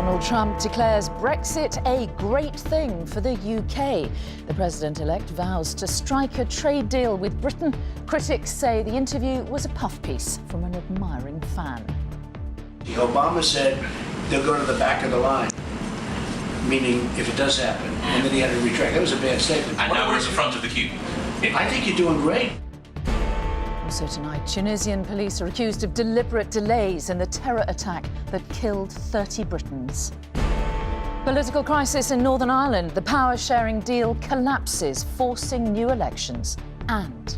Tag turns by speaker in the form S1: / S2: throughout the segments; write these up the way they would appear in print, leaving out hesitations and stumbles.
S1: Donald Trump declares Brexit a great thing for the UK. The president-elect vows to strike a trade deal with Britain. Critics say the interview was a puff piece from an admiring fan.
S2: Obama said they'll go to the back of the line, meaning if it does happen, and then he had to retract. That was a bad statement.
S3: And now we're at the front of the queue.
S2: I think you're doing great.
S1: Also tonight, Tunisian police are accused of deliberate delays in the terror attack that killed 30 Britons. Political crisis in Northern Ireland. The power-sharing deal collapses, forcing new elections. And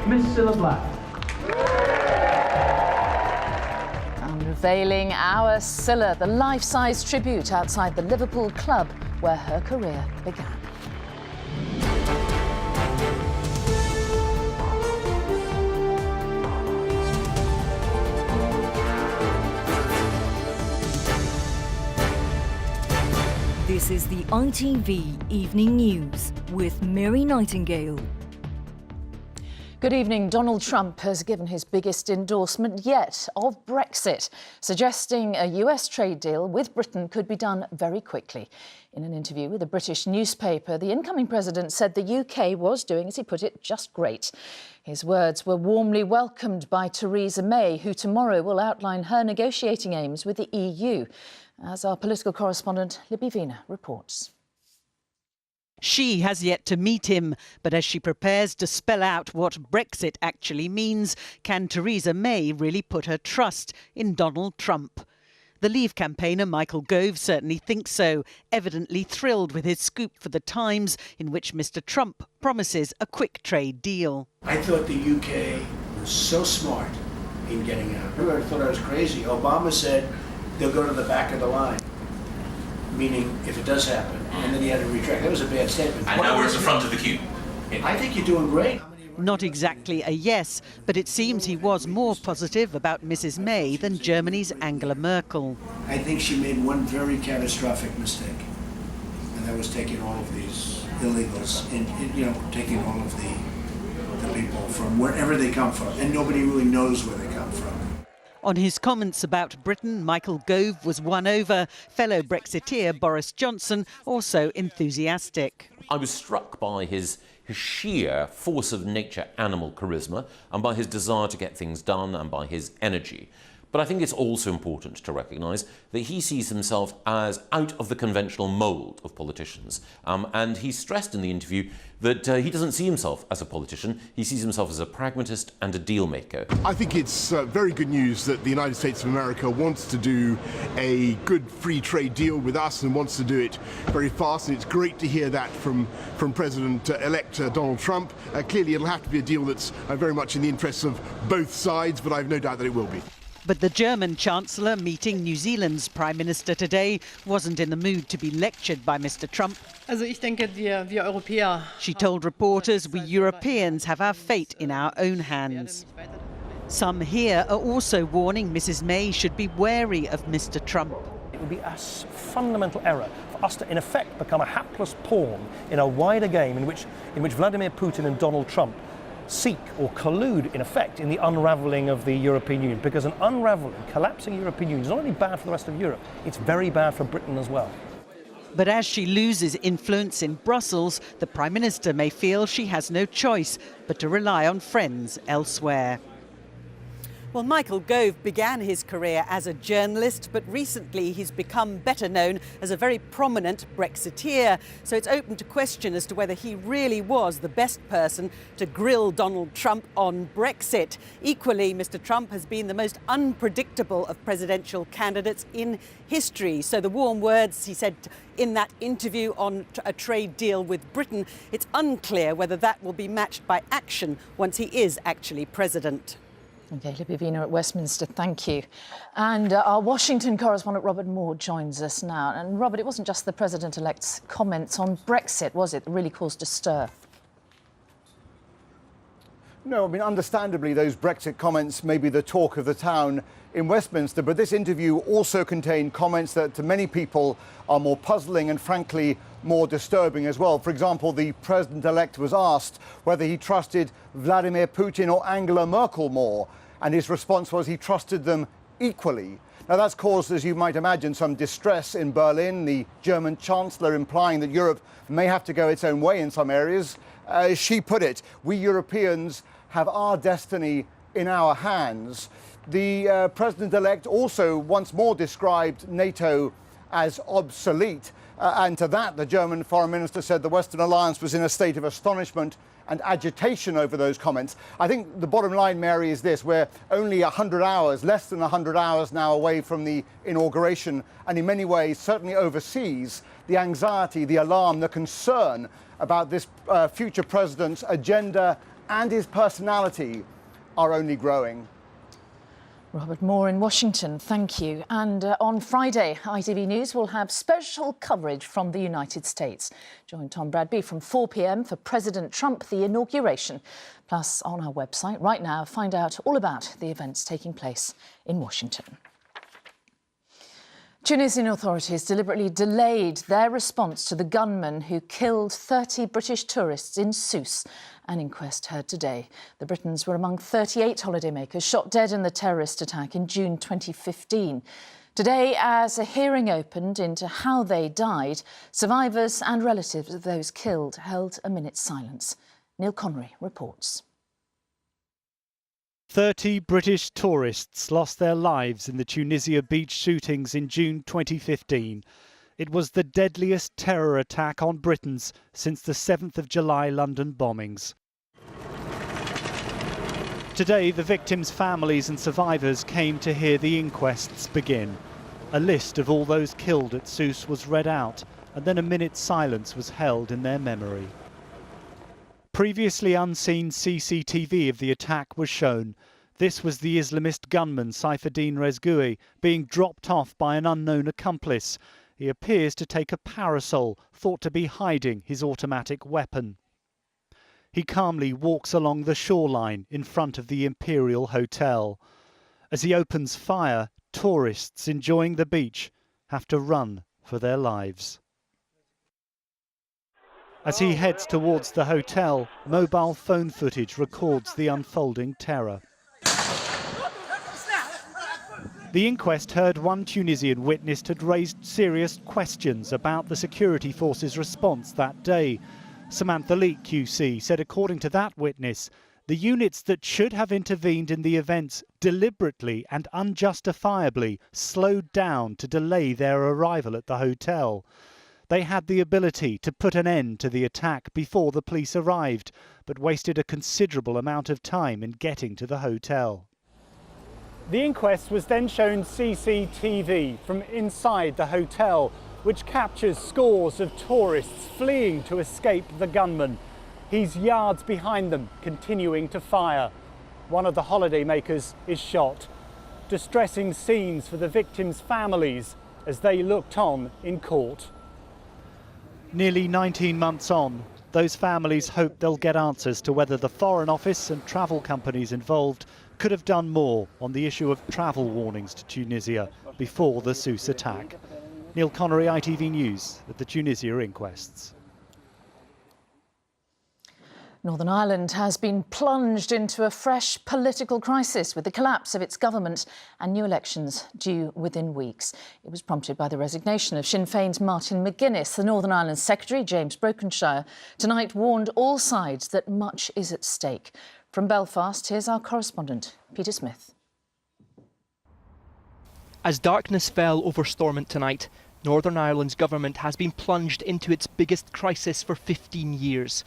S4: Miss Cilla Black.
S1: unveiling our Cilla, the life-size tribute outside the Liverpool club where her career began.
S5: This is the ITV Evening News with Mary Nightingale.
S1: Good evening. Donald Trump has given his biggest endorsement yet of Brexit, suggesting a US trade deal with Britain could be done very quickly. In an interview with a British newspaper, the incoming president said the UK was doing, as he put it, just great. His words were warmly welcomed by Theresa May, who tomorrow will outline her negotiating aims with the EU. As our political correspondent Libby Vina reports.
S6: She has yet to meet him, but as she prepares to spell out what Brexit actually means, can Theresa May really put her trust in Donald Trump? The Leave campaigner Michael Gove certainly thinks so, evidently thrilled with his scoop for The Times, in which Mr Trump promises a quick trade deal.
S2: I thought the UK was so smart in getting out. I thought I was crazy. Obama said they'll go to the back of the line, meaning if it does happen, and then he had to retract. That was a bad statement.
S3: And now we're at the front of the queue.
S2: I think you're doing great.
S6: Not exactly a yes, but it seems he was more positive about Mrs May than Germany's Angela Merkel.
S2: I think she made one very catastrophic mistake, and that was taking all of these illegals and taking all of the people from wherever they come from, and nobody really knows where they come from.
S6: On his comments about Britain, Michael Gove was won over. Fellow Brexiteer Boris Johnson also enthusiastic.
S7: I was struck by his sheer force of nature, animal charisma, and by his desire to get things done and by his energy. But I think it's also important to recognise that he sees himself as out of the conventional mould of politicians. And he stressed in the interview that he doesn't see himself as a politician, he sees himself as a pragmatist and a deal maker.
S8: I think it's very good news that the United States of America wants to do a good free trade deal with us and wants to do it very fast, and it's great to hear that from President-elect Donald Trump. Clearly it'll have to be a deal that's very much in the interests of both sides, but I've no doubt that it will be.
S6: But the German Chancellor meeting New Zealand's Prime Minister today wasn't in the mood to be lectured by Mr Trump. She told reporters we Europeans have our fate in our own hands. Some here are also warning Mrs May should be wary of Mr Trump.
S4: It would be a fundamental error for us to, in effect, become a hapless pawn in a wider game in which Vladimir Putin and Donald Trump seek or collude, in effect, in the unravelling of the European Union. Because an unravelling, collapsing European Union is not only bad for the rest of Europe, it's very bad for Britain as well.
S6: But as she loses influence in Brussels, the Prime Minister may feel she has no choice but to rely on friends elsewhere. Well, Michael Gove began his career as a journalist, but recently he's become better known as a very prominent Brexiteer. So it's open to question as to whether he really was the best person to grill Donald Trump on Brexit. Equally, Mr Trump has been the most unpredictable of presidential candidates in history. So the warm words he said in that interview on a trade deal with Britain, it's unclear whether that will be matched by action once he is actually president.
S1: OK, Libby Vina at Westminster, thank you. And our Washington correspondent Robert Moore joins us now. And Robert, it wasn't just the President-elect's comments on Brexit, was it, that really caused a stir?
S9: No, I mean, understandably, those Brexit comments may be the talk of the town in Westminster, but this interview also contained comments that to many people are more puzzling and, frankly, more disturbing as well. For example, the President-elect was asked whether he trusted Vladimir Putin or Angela Merkel more, and his response was he trusted them equally. Now that's caused, as you might imagine, some distress in Berlin, the German Chancellor implying that Europe may have to go its own way in some areas. As she put it, we Europeans have our destiny in our hands. The President-elect also once more described NATO as obsolete. And to that, the German Foreign Minister said the Western alliance was in a state of astonishment and agitation over those comments. I think the bottom line, Mary, is this. We're only 100 hours, less than 100 hours now away from the inauguration. And in many ways, certainly overseas, the anxiety, the alarm, the concern about this future president's agenda and his personality are only growing.
S1: Robert Moore in Washington, thank you. And on Friday, ITV News will have special coverage from the United States. Join Tom Bradby from 4 p.m. for President Trump, the inauguration. Plus, on our website right now, find out all about the events taking place in Washington. Tunisian authorities deliberately delayed their response to the gunman who killed 30 British tourists in Sousse. An inquest heard today. The Britons were among 38 holidaymakers shot dead in the terrorist attack in June 2015. Today, as a hearing opened into how they died, survivors and relatives of those killed held a minute's silence. Neil Connery reports.
S10: 30 British tourists lost their lives in the Tunisia beach shootings in June 2015. It was the deadliest terror attack on Britons since the 7th of July London bombings. Today, the victims' families and survivors came to hear the inquests begin. A list of all those killed at Sousse was read out, and then a minute's silence was held in their memory. Previously unseen CCTV of the attack was shown. This was the Islamist gunman Saifuddin Rezgui being dropped off by an unknown accomplice. He appears to take a parasol, thought to be hiding his automatic weapon. He calmly walks along the shoreline in front of the Imperial Hotel. As he opens fire, tourists enjoying the beach have to run for their lives. As he heads towards the hotel, mobile phone footage records the unfolding terror. The inquest heard one Tunisian witness had raised serious questions about the security forces' response that day. Samantha Leak QC said according to that witness, the units that should have intervened in the events deliberately and unjustifiably slowed down to delay their arrival at the hotel. They had the ability to put an end to the attack before the police arrived, but wasted a considerable amount of time in getting to the hotel. The inquest was then shown CCTV from inside the hotel, which captures scores of tourists fleeing to escape the gunman. He's yards behind them, continuing to fire. One of the holidaymakers is shot. Distressing scenes for the victims' families as they looked on in court. Nearly 19 months on, those families hope they'll get answers to whether the Foreign Office and travel companies involved could have done more on the issue of travel warnings to Tunisia before the Sousse attack. Neil Connery, ITV News, at the Tunisia inquests.
S1: Northern Ireland has been plunged into a fresh political crisis with the collapse of its government and new elections due within weeks. It was prompted by the resignation of Sinn Féin's Martin McGuinness. The Northern Ireland Secretary, James Brokenshire, tonight warned all sides that much is at stake. From Belfast, here's our correspondent, Peter Smith.
S11: As darkness fell over Stormont tonight, Northern Ireland's government has been plunged into its biggest crisis for 15 years.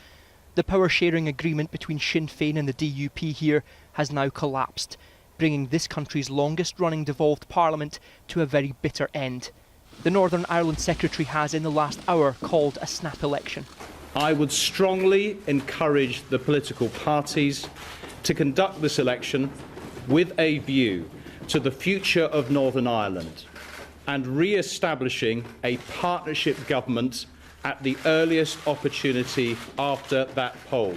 S11: The power-sharing agreement between Sinn Féin and the DUP here has now collapsed, bringing this country's longest-running devolved parliament to a very bitter end. The Northern Ireland Secretary has, in the last hour, called a snap election.
S12: I would strongly encourage the political parties to conduct this election with a view to the future of Northern Ireland and re-establishing a partnership government at the earliest opportunity after that poll.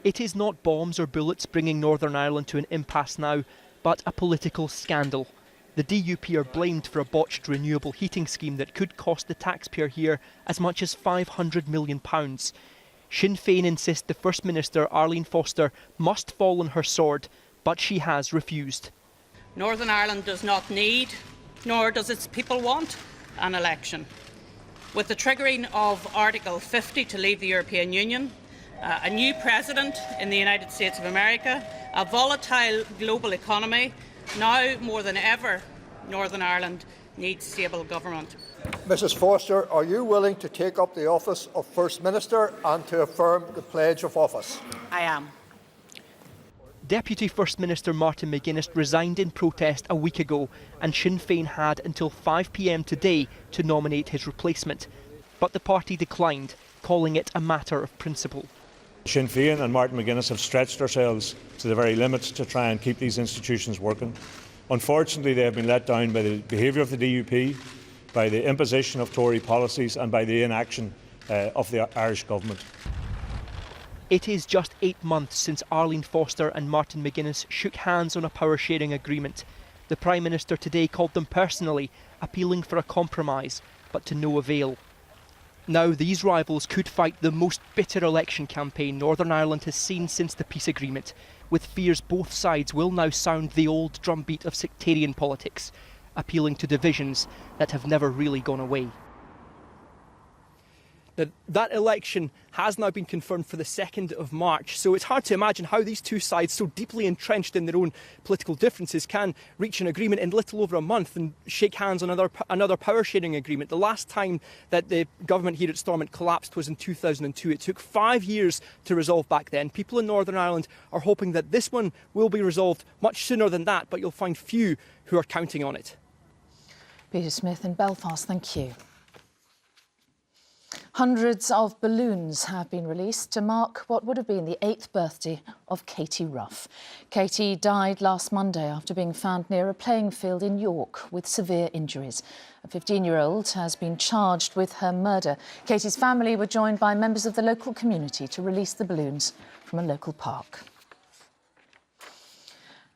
S11: It is not bombs or bullets bringing Northern Ireland to an impasse now, but a political scandal. The DUP are blamed for a botched renewable heating scheme that could cost the taxpayer here as much as £500 million. Sinn Féin insist the First Minister, Arlene Foster, must fall on her sword, but she has refused.
S13: Northern Ireland does not need, nor does its people want, an election. With the triggering of Article 50 to leave the European Union, a new president in the United States of America, a volatile global economy, now more than ever, Northern Ireland needs stable government.
S14: Mrs Forster, are you willing to take up the office of First Minister and to affirm the pledge of office?
S13: I am.
S11: Deputy First Minister Martin McGuinness resigned in protest a week ago, and Sinn Féin had until 5 p.m. today to nominate his replacement. But the party declined, calling it a matter of principle.
S15: Sinn Féin and Martin McGuinness have stretched ourselves to the very limits to try and keep these institutions working. Unfortunately, they have been let down by the behaviour of the DUP, by the imposition of Tory policies and by the inaction of the Irish government.
S11: It is just 8 months since Arlene Foster and Martin McGuinness shook hands on a power-sharing agreement. The Prime Minister today called them personally, appealing for a compromise, but to no avail. Now these rivals could fight the most bitter election campaign Northern Ireland has seen since the peace agreement, with fears both sides will now sound the old drumbeat of sectarian politics, appealing to divisions that have never really gone away. That election has now been confirmed for the 2nd of March, so it's hard to imagine how these two sides, so deeply entrenched in their own political differences, can reach an agreement in little over a month and shake hands on another power-sharing agreement. The last time that the government here at Stormont collapsed was in 2002. It took 5 years to resolve back then. People in Northern Ireland are hoping that this one will be resolved much sooner than that, but you'll find few who are counting on it.
S1: Peter Smith in Belfast, thank you. Hundreds of balloons have been released to mark what would have been the 8th birthday of Katie Ruff. Katie died last Monday after being found near a playing field in York with severe injuries. A 15-year-old has been charged with her murder. Katie's family were joined by members of the local community to release the balloons from a local park.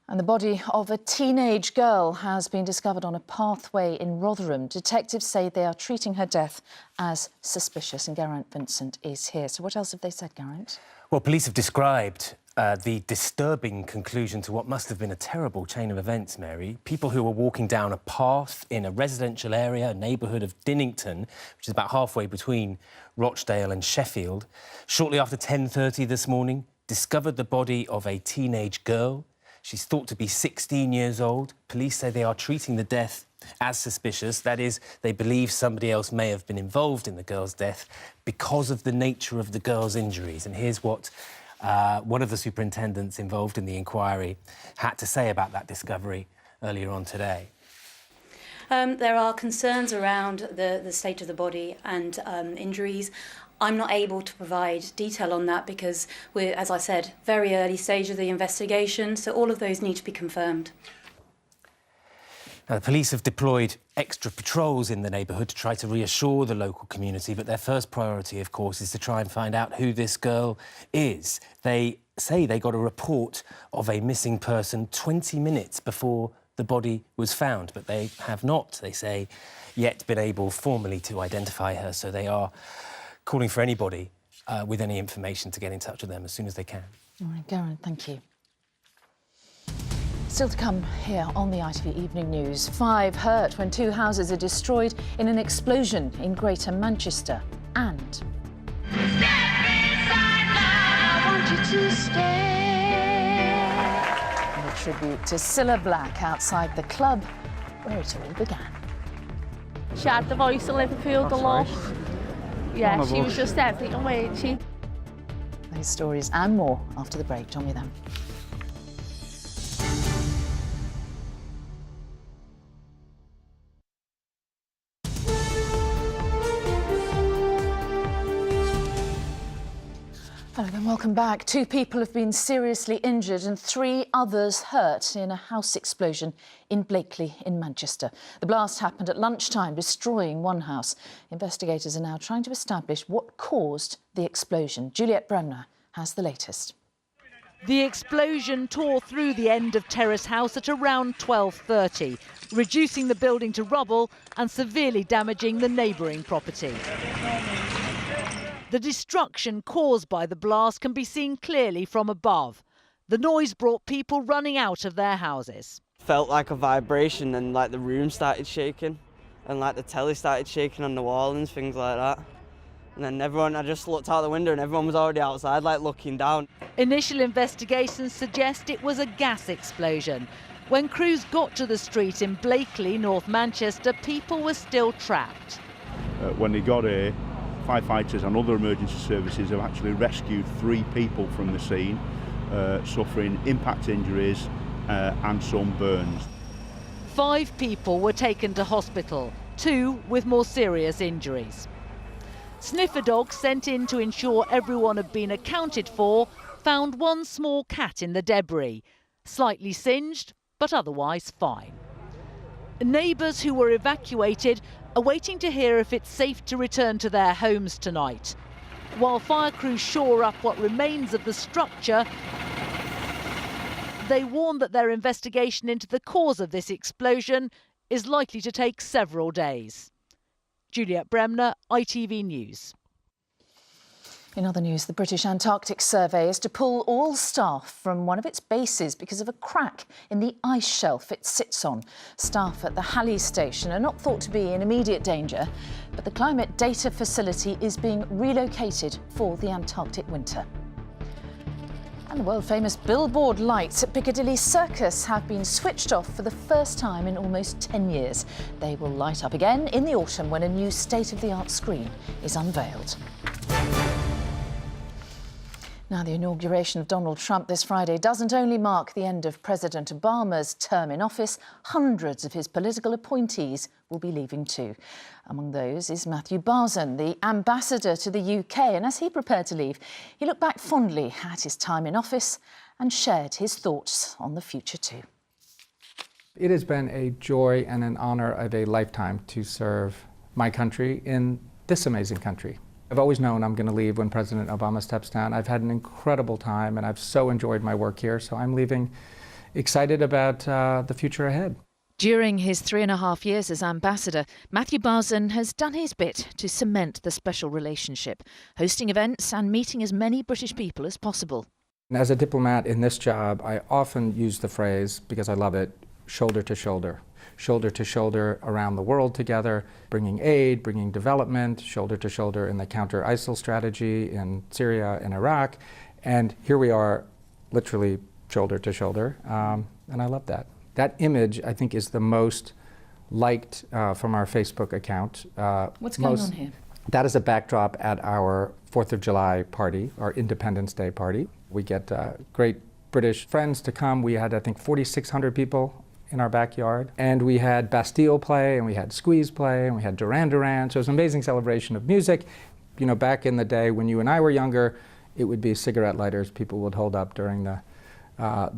S1: And the body of a teenage girl has been discovered on a pathway in Rotherham. Detectives say they are treating her death as suspicious, and Geraint Vincent is here. So what else have they said, Geraint?
S16: Well, police have described the disturbing conclusion to what must have been a terrible chain of events, Mary. People who were walking down a path in a residential area, a neighbourhood of Dinnington, which is about halfway between Rochdale and Sheffield, shortly after 10:30 this morning, discovered the body of a teenage girl. She's thought to be 16 years old. Police say they are treating the death as suspicious. That is, they believe somebody else may have been involved in the girl's death because of the nature of the girl's injuries. And here's what one of the superintendents involved in the inquiry had to say about that discovery earlier on today.
S17: There are concerns around the state of the body and injuries. I'm not able to provide detail on that because we're, as I said, very early stage of the investigation, so all of those need to be confirmed.
S16: Now, the police have deployed extra patrols in the neighbourhood to try to reassure the local community, but their first priority, of course, is to try and find out who this girl is. They say they got a report of a missing person 20 minutes before the body was found, but they have not, they say, yet been able formally to identify her, so they are calling for anybody with any information to get in touch with them as soon as they can.
S1: All right, Geraint, thank you. Still to come here on the ITV Evening News. 5 hurt when 2 houses are destroyed in an explosion in Greater Manchester. And a tribute to Cilla Black outside the club where it all began.
S18: She had the voice of Liverpool, the love. Yeah, she was just everything, wasn't she?
S1: Those stories and more after the break. Join me then. Hello and welcome back. 2 people have been seriously injured and 3 others hurt in a house explosion in Blakely in Manchester. The blast happened at lunchtime, destroying one house. Investigators are now trying to establish what caused the explosion. Juliette Bremner has the latest.
S19: The explosion tore through the end of Terrace House at around 12:30, reducing the building to rubble and severely damaging the neighbouring property. The destruction caused by the blast can be seen clearly from above. The noise brought people running out of their houses.
S20: Felt like a vibration, and like the room started shaking, and like the telly started shaking on the wall and things like that. And then I just looked out the window and everyone was already outside, like looking down.
S19: Initial investigations suggest it was a gas explosion. When crews got to the street in Blakely, North Manchester, people were still trapped.
S21: When they got here, firefighters and other emergency services have actually rescued 3 people from the scene, suffering impact injuries and some burns.
S19: 5 people were taken to hospital, 2 with more serious injuries. Sniffer dogs sent in to ensure everyone had been accounted for found 1 small cat in the debris, slightly singed but otherwise fine. Neighbours who were evacuated are waiting to hear if it's safe to return to their homes tonight. While fire crews shore up what remains of the structure, they warn that their investigation into the cause of this explosion is likely to take several days. Juliet Bremner, ITV News.
S1: In other news, the British Antarctic Survey is to pull all staff from one of its bases because of a crack in the ice shelf it sits on. Staff at the Halley station are not thought to be in immediate danger, but the climate data facility is being relocated for the Antarctic winter. And the world-famous billboard lights at Piccadilly Circus have been switched off for the first time in almost 10 years. They will light up again in the autumn when a new state-of-the-art screen is unveiled. Now, the inauguration of Donald Trump this Friday doesn't only mark the end of President Obama's term in office, hundreds of his political appointees will be leaving too. Among those is Matthew Barzan, the ambassador to the UK, and as he prepared to leave, he looked back fondly at his time in office and shared his thoughts on the future too.
S22: It has been a joy and an honour of a lifetime to serve my country in this amazing country. I've always known I'm going to leave when President Obama steps down. I've had an incredible time and I've so enjoyed my work here, so I'm leaving excited about the future ahead.
S1: During his 3.5 years as ambassador, Matthew Barzan has done his bit to cement the special relationship, hosting events and meeting as many British people as possible.
S22: And as a diplomat in this job, I often use the phrase, because I love it, shoulder to shoulder around the world together, bringing aid, bringing development, shoulder to shoulder in the counter-ISIL strategy in Syria and Iraq. And here we are, literally shoulder to shoulder, and I love that. That image, I think, is the most liked from our Facebook account.
S1: What's going on here?
S22: That is a backdrop at our 4th of July party, our Independence Day party. We get great British friends to come. We had, I think, 4,600 people in our backyard. And we had Bastille play, and we had Squeeze play, and we had Duran Duran. So it was an amazing celebration of music. You know, back in the day when you and I were younger, it would be cigarette lighters people would hold up during the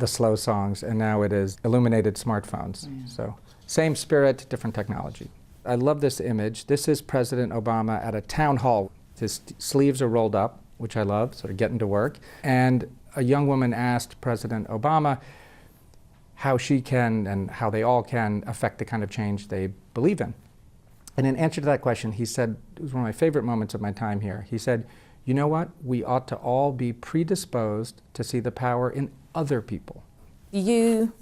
S22: slow songs, and now it is illuminated smartphones. Yeah. So same spirit, different technology. I love this image. This is President Obama at a town hall. His sleeves are rolled up, which I love, sort of getting to work. And a young woman asked President Obama how she can and how they all can affect the kind of change they believe in. And in answer to that question, he said, it was one of my favorite moments of my time here, he said, you know what, we ought to all be predisposed to see the power in other people.
S1: You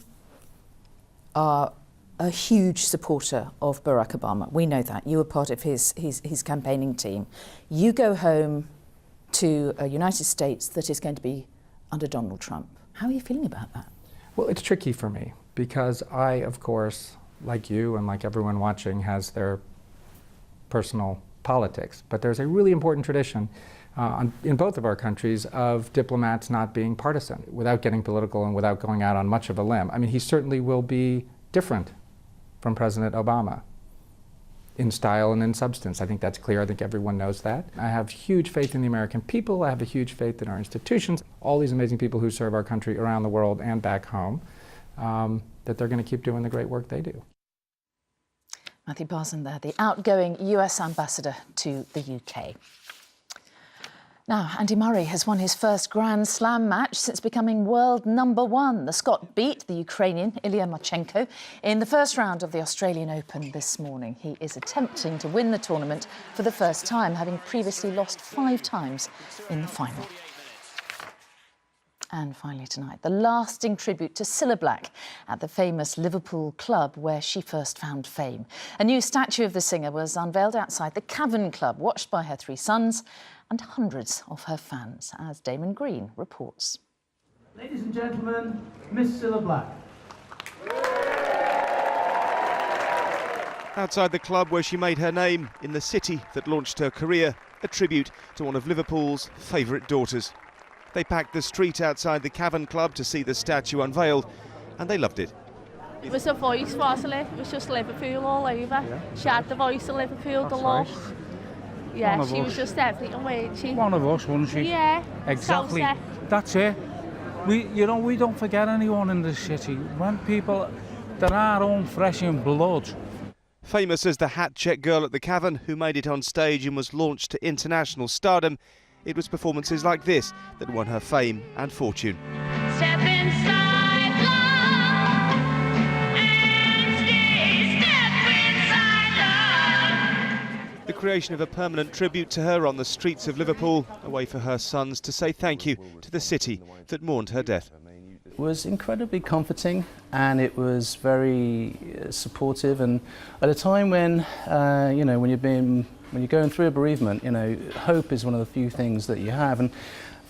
S1: are a huge supporter of Barack Obama. We know that. You were part of his campaigning team. You go home to a United States that is going to be under Donald Trump. How are you feeling about that?
S22: Well, it's tricky for me because I, of course, like you and like everyone watching, has their personal politics. But there's a really important tradition in both of our countries of diplomats not being partisan, without getting political and without going out on much of a limb. I mean, he certainly will be different from President Obama in style and in substance. I think that's clear. I think everyone knows that. I have huge faith in the American people. I have a huge faith in our institutions, all these amazing people who serve our country around the world and back home, that they're going to keep doing the great work they do.
S1: Matthew Barzan there, the outgoing US ambassador to the UK. Now, Andy Murray has won his first Grand Slam match since becoming world #1. The Scot beat the Ukrainian Ilya Marchenko in the first round of the Australian Open this morning. He is attempting to win the tournament for the first time, having previously lost 5 times in the final. And finally tonight, the lasting tribute to Cilla Black at the famous Liverpool club where she first found fame. A new statue of the singer was unveiled outside the Cavern Club, watched by her 3 sons and hundreds of her fans, as Damon Green reports.
S3: Ladies and gentlemen, Miss Cilla Black.
S5: Outside the club where she made her name, in the city that launched her career, a tribute to one of Liverpool's favourite daughters. They packed the street outside the Cavern Club to see the statue unveiled, and they loved it.
S18: It was a voice for Cilla. It was just Liverpool all over. Yeah. She had the voice of Liverpool, the look. Right. Yeah, she was just everything, wasn't she?
S3: One of us, wasn't she?
S18: Yeah.
S3: Exactly.
S18: Scouser.
S3: That's it. We don't forget anyone in the city. When people that are our own flesh and blood.
S5: Famous as the hat-check girl at the Cavern, who made it on stage and was launched to international stardom, it was performances like this that won her fame and fortune.
S23: Step inside love and step inside love.
S5: The creation of a permanent tribute to her on the streets of Liverpool, a way for her sons to say thank you to the city that mourned her death.
S24: It was incredibly comforting, and it was very supportive, and at a time when when you're going through a bereavement, hope is one of the few things that you have, and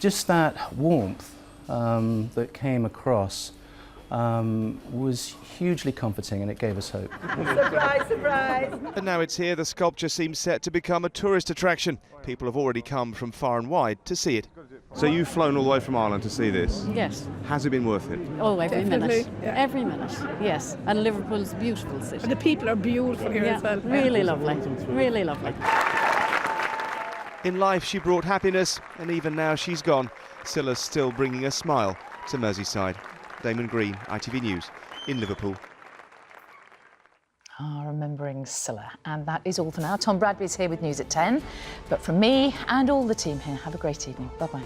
S24: just that warmth that came across was hugely comforting, and it gave us hope.
S23: Surprise, surprise!
S5: And now it's here, the sculpture seems set to become a tourist attraction. People have already come from far and wide to see it. So you've flown all the way from Ireland to see this?
S25: Yes.
S5: Has it been worth it?
S25: Oh, every minute.
S23: Yeah.
S25: Every minute, yes. And Liverpool's a beautiful city.
S23: And the people are beautiful here as well.
S25: Really lovely, really lovely.
S5: In life she brought happiness, and even now she's gone, Cilla's still bringing a smile to Merseyside. Damon Green, ITV News, in Liverpool.
S1: Remembering Cilla. And that is all for now. Tom Bradby's here with news at 10. But from me and all the team here, have a great evening. Bye-bye.